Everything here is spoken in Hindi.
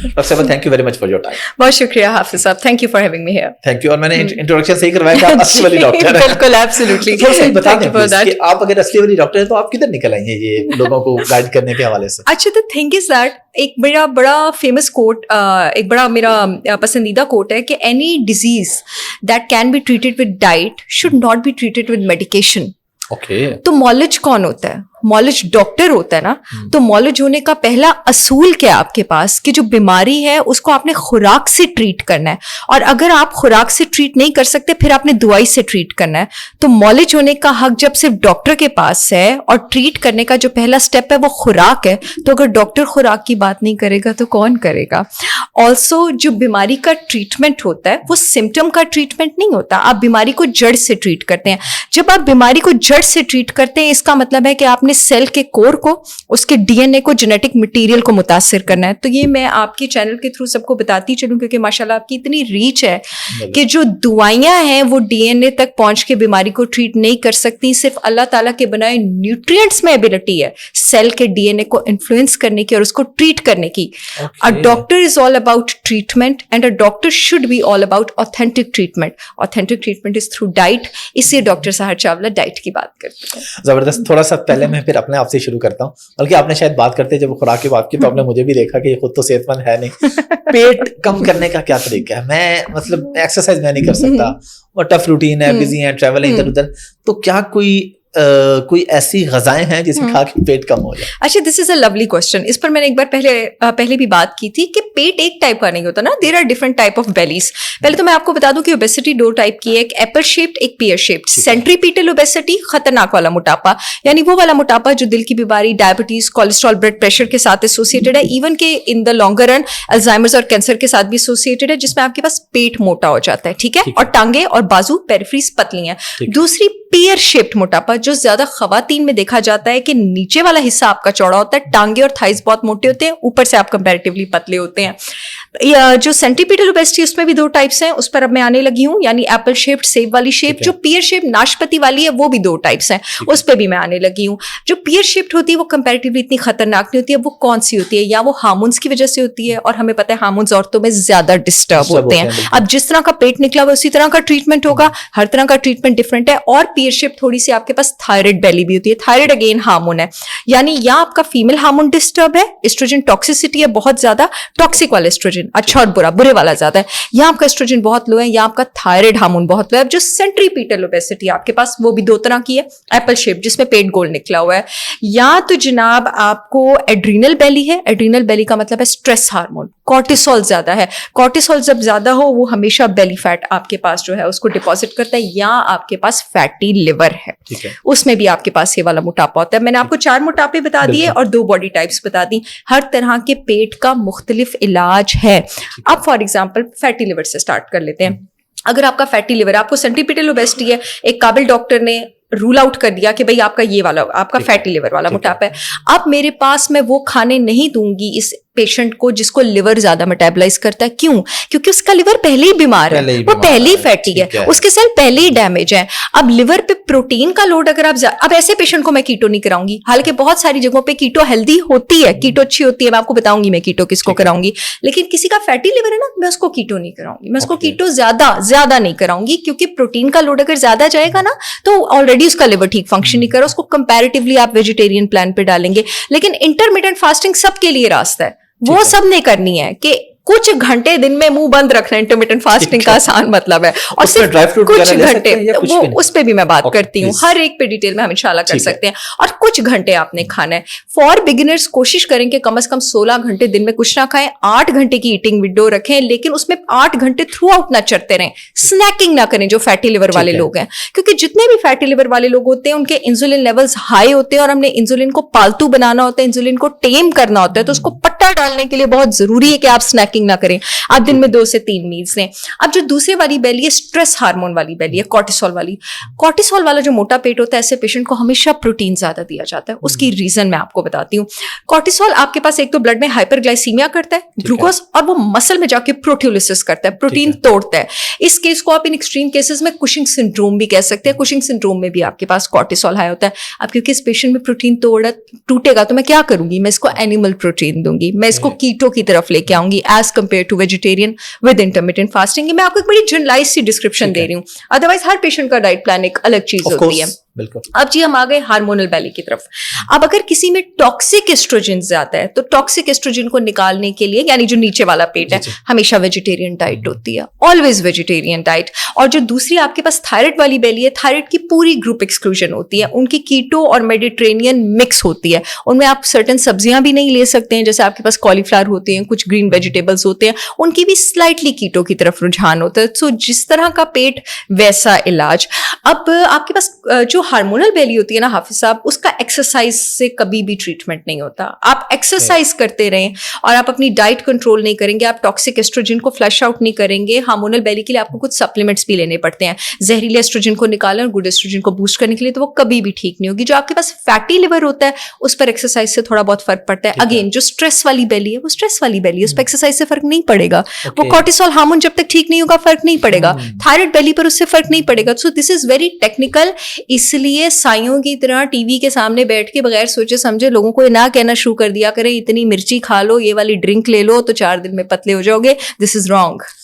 डॉक्टर साहब, thank you very much for your time. बहुत शुक्रिया हाफिज साहब, thank you for having me here. Thank you. और मैंने इंट्रोडक्शन सही करवाया था, असली वाली डॉक्टर है। बिल्कुल, एब्सोल्युटली। थोड़ा सा बता दें please कि आप अगर असली वाली डॉक्टर है तो आप किधर निकल आई हैं ये लोगों को गाइड करने के हवाले से? अच्छा, द थिंग इज दैट एक बड़ा फेमस कोट, एक बड़ा मेरा पसंदीदा कोट है कि any disease that can be treated with diet should not be treated with medication. Okay. तो मॉलेज कौन होता है? मॉलेज डॉक्टर होता है ना। तो मॉलेज होने का पहला असूल क्या है आपके पास कि जो बीमारी है उसको आपने खुराक से ट्रीट करना है, और अगर आप खुराक से ट्रीट नहीं कर सकते फिर आपने दवाई से ट्रीट करना है। तो मॉलेज होने का हक जब सिर्फ डॉक्टर के पास है और ट्रीट करने का जो पहला स्टेप है वो खुराक है, तो अगर डॉक्टर खुराक की बात नहीं करेगा तो कौन करेगा? ऑल्सो जो बीमारी का ट्रीटमेंट होता है वो सिम्टम का ट्रीटमेंट नहीं होता, आप बीमारी को जड़ से ट्रीट करते हैं। जब आप बीमारी को जड़ से ट्रीट करते हैं इसका मतलब है कि आपने सेल के कोर को, उसके डीएनए को, जेनेटिक मटेरियल को मुतासिर करना है। तो ये मैं आपके चैनल के थ्रू सबको बताती चलूं क्योंकि माशाल्लाह आपकी इतनी रीच है कि जो दवाइयां हैं वो डीएनए तक पहुंच के बीमारी को ट्रीट नहीं कर सकती। सिर्फ अल्लाह ताला के बनाए न्यूट्रिएंट्स में एबिलिटी है सेल के डीएनए को इन्फ्लुएंस करने की और उसको ट्रीट करने की। A doctor is all about treatment and a doctor should be all about authentic treatment. Authentic treatment is through diet, इसलिए डॉक्टर सहर चावला डाइट की बात करते हैं। जबरदस्त। थोड़ा सा पहले मैं फिर अपने आप से शुरू करता हूँ, बल्कि आपने शायद बात करते जब खुराक की बात की तो आपने मुझे भी देखा कि ये खुद तो सेहतमंद है नहीं। पेट कम करने का क्या तरीका है? मैं मतलब एक्सरसाइज मैं नहीं कर सकता और टफ रूटीन है, बिजी है, ट्रैवल है इधर उधर, तो क्या कोई ऐसी गजाएं हैं जिसे खा के पेट कम हो जाए? अच्छा, this is a lovely question. इस पर मैंने एक बार पहले भी बात की थी कि पेट एक टाइप का नहीं होता ना, there are different type of bellies. पहले तो मैं आपको बता दूं कि ओबेसिटी दो टाइप की है, एक एप्पल शेप्ड, एक पियर शेप्ड। सेंट्रीपीटल ओबेसिटी खतरनाक वाला मोटापा, यानी वो वाला मोटापा जो दिल की बीमारी, डायबिटीज, कोलेस्ट्रॉल, ब्लड प्रेशर के साथ एसोसिएटेड है, इवन के in the longer run Alzheimer's और कैंसर के साथ भी एसोसिएटेड है, जिसमें आपके पास पेट मोटा हो जाता है, ठीक है, और टांगे और बाजू पेरिफेरीज पतली हैं। दूसरी पियर शेप्ड मोटापा जो ज्यादा खवातीन में देखा जाता है कि नीचे वाला हिस्सा आपका चौड़ा होता है, टांगे और थाइस बहुत मोटे होते हैं, ऊपर से आप कंपैरेटिवली पतले होते हैं। जो सेंटीपीटल ओबेसिटी उसमें भी दो टाइप्स हैं, उस पर अब मैं आने लगी हूं, यानी एप्पल शेप्ड सेब वाली शेप। जो पियर शेप नाशपाती वाली है वो भी दो टाइप्स हैं, उस पर भी मैं आने लगी हूं। जो पियर शेप्ड होती है वो कंपैरेटिवली इतनी खतरनाक नहीं होती है। वो कौन सी होती है? या वो हार्मोन्स की वजह से होती है, और हमें पता है हार्मोन्स औरतों में ज्यादा डिस्टर्ब होते हैं। अब जिस तरह का पेट निकला हुआ उसी तरह का ट्रीटमेंट होगा, हर तरह का ट्रीटमेंट डिफरेंट है। और पियर शेप थोड़ी सी आपके पास थायराइड बेली भी होती है। थायराइड अगेन हार्मोन है, यानी या आपका फीमेल हार्मोन डिस्टर्ब है, एस्ट्रोजन टॉक्सिसिटी है बहुत ज्यादा, टॉक्सिक वाला एस्ट्रोजन, अच्छा और बुरे वाला ज्यादा है, या आपका एस्ट्रोजन बहुत लो है, या आपका थायराइड हार्मोन बहुत लो है। जो सेंट्रीपीटल ओबेसिटी आपके पास वो भी दो तरह की है, एप्पल शेप जिसमें पेट गोल निकला हुआ है, या तो जनाब आपको एड्रीनल बेली है। एड्रीनल बेली का मतलब है स्ट्रेस हार्मोन, कॉर्टिसोल ज्यादा है। कॉर्टिसोल जब ज्यादा हो वो हमेशा बेली फैट आपके पास जो है उसको डिपॉजिट करता है, या आपके पास फैटी लिवर है, उसमें भी आपके पास ये वाला मोटापा होता है। मैंने आपको 4 मोटापे बता दिए और 2 बॉडी टाइप्स बता दी। हर तरह के पेट का मुख्तलिफ इलाज है। अब फॉर एग्जाम्पल फैटी लिवर से स्टार्ट कर लेते हैं। अगर आपका फैटी लिवर, आपको सेंट्रीपीटल ओबेसिटी है, एक काबिल डॉक्टर ने रूल आउट कर दिया कि भाई आपका ये वाला, आपका फैटी लिवर वाला मोटापा है। अब मेरे पास मैं वो खाने नहीं दूंगी इस पेशेंट को जिसको लिवर ज्यादा मेटाबलाइज करता है। क्यों? क्योंकि उसका लिवर पहले ही बीमार है, वो पहले ही फैटी है, उसके सेल पहले ही डैमेज है। अब लिवर पे प्रोटीन का लोड अगर आप अब ऐसे पेशेंट को मैं कीटो नहीं कराऊंगी, हालांकि बहुत सारी जगहों पे कीटो हेल्दी होती है, कीटो अच्छी होती है, मैं आपको बताऊंगी मैं कीटो किसको कराऊंगी। लेकिन किसी का फैटी लिवर है ना, मैं उसको कीटो नहीं कराऊंगी, मैं उसको कीटो ज्यादा नहीं कराऊंगी, क्योंकि प्रोटीन का लोड अगर ज्यादा जाएगा ना तो ऑलरेडी उसका लिवर ठीक फंक्शन नहीं कर रहा, उसको कंपैरेटिवली आप वेजिटेरियन प्लान पे डालेंगे। लेकिन इंटरमिटेंट फास्टिंग सबके लिए रास्ता है, वो सब ने करनी है कि कुछ घंटे दिन में मुंह बंद रखना। इंटरमिटेंट फास्टिंग का आसान मतलब है, और सिर्फ कुछ घंटे, वो उस पे भी मैं बात करती हूँ, हर एक पे डिटेल में हम इंशाल्लाह कर सकते हैं। और कुछ घंटे आपने खाना है। फॉर बिगिनर्स कोशिश करें कि कम से कम 16 घंटे दिन में कुछ ना खाएं, 8 घंटे की ईटिंग विंडो रखें, लेकिन उसमें 8 घंटे थ्रू आउट ना चढ़ते रहें, स्नैकिंग ना करें जो फैटी लिवर वाले लोग हैं, क्योंकि जितने भी फैटी लिवर वाले लोग होते हैं उनके इंसुलिन लेवल्स हाई होते हैं, और हमने इंसुलिन को पालतू बनाना होता है, इंसुलिन को टेम करना होता है, तो उसको पट्टा डालने के लिए बहुत जरूरी है कि आप स्नैकिंग ना करें, आप दिन में 2 से 3 मील्स लें। अब जो दूसरी वाली बेली है, स्ट्रेस हार्मोन वाली बेली है, कॉर्टिसोल वाली। कॉर्टिसोल वाला जो मोटा पेट होता है, ऐसे पेशेंट को हमेशा प्रोटीन ज्यादा दिया जाता है। उसकी रीजन मैं आपको बताती हूँ। कॉर्टिसोल आपके पास एक तो ब्लड में हाइपरग्लाइसीमिया करता है, ग्लूकोज, और वो मसल में जाके प्रोटियोलिसिस करता है, प्रोटीन तोड़ता है। इस केस को आप इन एक्सट्रीम केसेस में कुशिंग सिंड्रोम भी कह सकते हैं। कुशिंग सिंड्रोम में भी आपके पास कॉर्टिसोल हाई होता है। अब क्योंकि इस पेशेंट में प्रोटीन टूटेगा तो मैं क्या करूंगी? मैं इसको एनिमल प्रोटीन दूंगी, मैं इसको कीटो की तरफ लेके आऊंगी, as compared to vegetarian with intermittent fasting. मैं आपको एक बड़ी जनरलाइज सी डिस्क्रिप्शन दे रही हूँ, अदरवाइज हर पेशेंट का डाइट प्लान एक अलग चीज होती है। बिल्कुल। अब जी हम आ गए हार्मोनल बैली की तरफ। अब अगर किसी में टॉक्सिक एस्ट्रोजन आता है तो टॉक्सिक एस्ट्रोजन को निकालने के लिए, यानी जो नीचे वाला पेट है, हमेशा वेजिटेरियन डाइट होती है, ऑलवेज वेजिटेरियन डाइट। और जो दूसरी आपके पास थायराइड वाली बैली है, थायराइड की पूरी ग्रुप एक्सक्लूजन होती है, उनकी कीटो और मेडिटेरेनियन मिक्स होती है, उनमें आप सर्टेन सब्जियां भी नहीं ले सकते हैं, जैसे आपके पास कॉलीफ्लावर होती हैं, कुछ ग्रीन वेजिटेबल्स होते हैं, उनकी भी स्लाइटली कीटो की तरफ रुझान होता है। सो जिस तरह का पेट वैसा इलाज। अब आपके पास जो हार्मोनल बैली होती है ना हाफिज साहब, उसका एक्सरसाइज से कभी भी ट्रीटमेंट नहीं होता। आप एक्सरसाइज करते रहें और आप अपनी डाइट कंट्रोल नहीं करेंगे, आप टॉक्सिक एस्ट्रोजन को फ्लश आउट नहीं करेंगे, हार्मोनल बैली के लिए आपको कुछ सप्लीमेंट्स भी लेने पड़ते हैं जहरीले एस्ट्रोजन को निकालने और गुड एस्ट्रोजन को बूस्ट करने के लिए, तो वो कभी भी ठीक नहीं होगी। जो आपके पास फैटी लिवर होता है उस पर एक्सरसाइज से थोड़ा बहुत फर्क पड़ता है। अगेन जो स्ट्रेस वाली बैली है वो स्ट्रेस वाली बैली है, उस पर एक्सरसाइज से फर्क नहीं पड़ेगा। वो कॉर्टिसोल हार्मोन जब तक ठीक नहीं होगा फर्क नहीं पड़ेगा। थायराइड बैली पर उससे फर्क नहीं पड़ेगा। So this is very technical, इसलिए साइयों की तरह टीवी के सामने बैठ के बगैर सोचे समझे लोगों को ना कहना शुरू कर दिया करें इतनी मिर्ची खा लो, ये वाली ड्रिंक ले लो तो 4 दिन में पतले हो जाओगे। This is wrong.